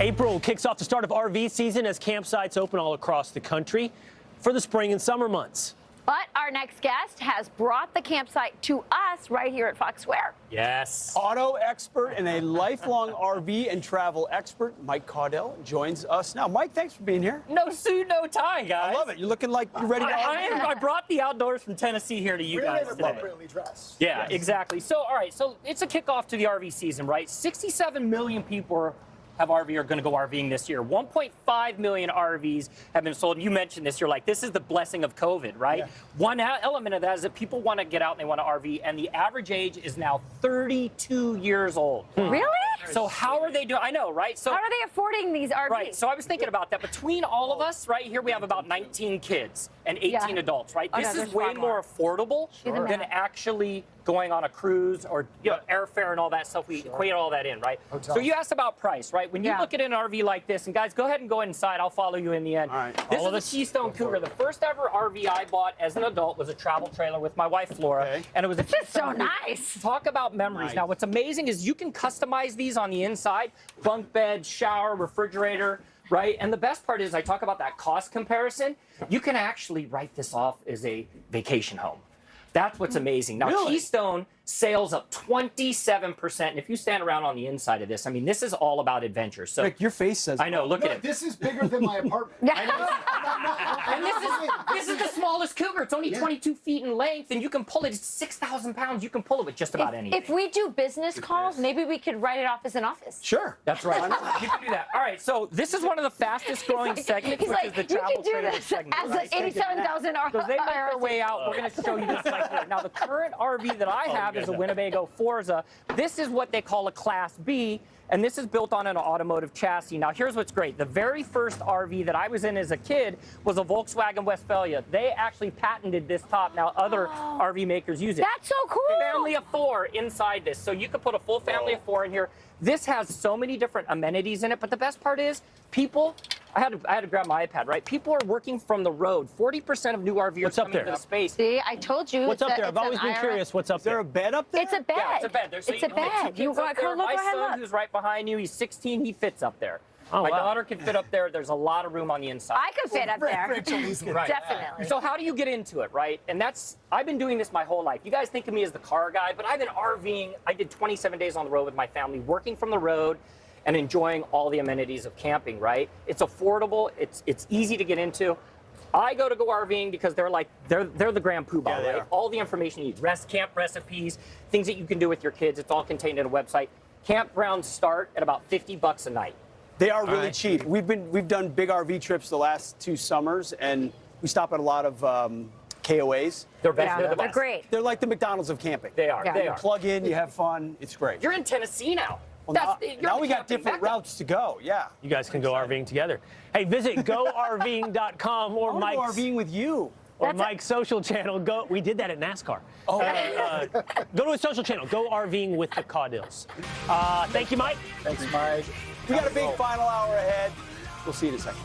April kicks off the start of RV season as campsites open all across the country for the spring and summer months. But our next guest has brought the campsite to us right here at Fox Square. Yes. Auto expert and a lifelong RV and travel expert, Mike Caudill, joins us now. Mike, thanks for being here. No suit, no tie, guys. I love it. You're looking like you're ready to I brought the outdoors from Tennessee here to you guys today. Appropriately dressed. Yeah, exactly. So, all right, so it's a kickoff to the RV season, right? 67 million people have RV are going to go RVing this year. 1.5 million RVs have been sold. You mentioned this. You're like, this is the blessing of COVID, right? Yeah. One element of that is that people want to get out and they want to RV, and the average age is now 32 years old. Really? So how are they doing? I know, right? So How are they affording these RVs? right. So I was thinking about that. Between all of us, right here, we have about 19 kids and 18 adults, right? Oh, This no, is there's way far more. more affordable Sure. than actually going on a cruise or airfare and all that stuff. We equate all that in, right? Hotels. So you asked about price, right? When you look at an RV like this, and guys, go ahead and go inside. I'll follow you in the end. All right. This All of is us? a Keystone Cougar. The first ever RV I bought as an adult was a travel trailer with my wife, Flora. Okay. And it was a This is so Keystone Cougar. nice. Talk about memories. Nice. Now, what's amazing is you can customize these on the inside, bunk bed, shower, refrigerator, right? And the best part is I talk about that cost comparison. You can actually write this off as a vacation home. That's what's amazing. Now, Really? Keystone sales up 27%. And if you stand around on the inside of this, I mean, this is all about adventure. So Rick, your face says I know, look No, at it. this is bigger than my apartment. And this is the smallest Cougar. It's only 22 feet in length, and you can pull it. It's 6,000 pounds. You can pull it with just about anything. If we do business calls, maybe we could write it off as an office. Sure. That's right. You can do that. All right. So this is one of the fastest growing segments, He's which like, is the you travel can do trailer this segment. as right? an 87,000 So they make their way out. We're going to show you this right here. Now, the current RV that I have is a Winnebago Forza. This is what they call a Class B, and this is built on an automotive chassis. Now, here's what's great. The very first RV that I was in as a kid was a Volkswagen Westphalia. They actually patented this top. Now, other RV makers use it. That's so cool. Family of 4 inside this. So you could put a full family of 4 in here. This has so many different amenities in it, but the best part is people, I had to grab my iPad, right? People are working from the road. 40% of new RVers What's up coming there? to the space. See, I told you. What's up there? I've always been curious what's up Is there there. a bed up there? It's a bed. Yeah, it's a bed. There's, so It's you a can put two bed. kids You up want to there. look My ahead, son, look. who's right behind you, he's 16, he fits up there. Oh, My wow. daughter can fit up there. There's a lot of room on the inside. I could fit up there. Right. Definitely. So how do you get into it, right? And I've been doing this my whole life. You guys think of me as the car guy, but I've been RVing. I did 27 days on the road with my family, working from the road and enjoying all the amenities of camping, right? It's affordable. It's easy to get into. I go to Go RVing because they're the grand poobah, Yeah, they right? are. All the information you need, camp recipes, things that you can do with your kids. It's all contained in a website. Campgrounds start at about $50 a night. They are really right. cheap. We've done big RV trips the last 2 summers, and we stop at a lot of KOAs. They're best. Yeah, They're the they're best. great. They're like the McDonald's of camping. They are. Yeah. They You are. plug in, you have fun. It's great. You're in Tennessee now. Well, You're now in we got camping different mecca. routes to go. Yeah. You guys can go RVing together. Hey, visit GoRVing.com or I want to go Mike's RVing with you. Mike's social channel. We did that at NASCAR. Oh. Go to his social channel. Go RVing with the Caudills. Thank you, Mike. Thanks, Mike. We got a big final hour ahead. We'll see you in a second.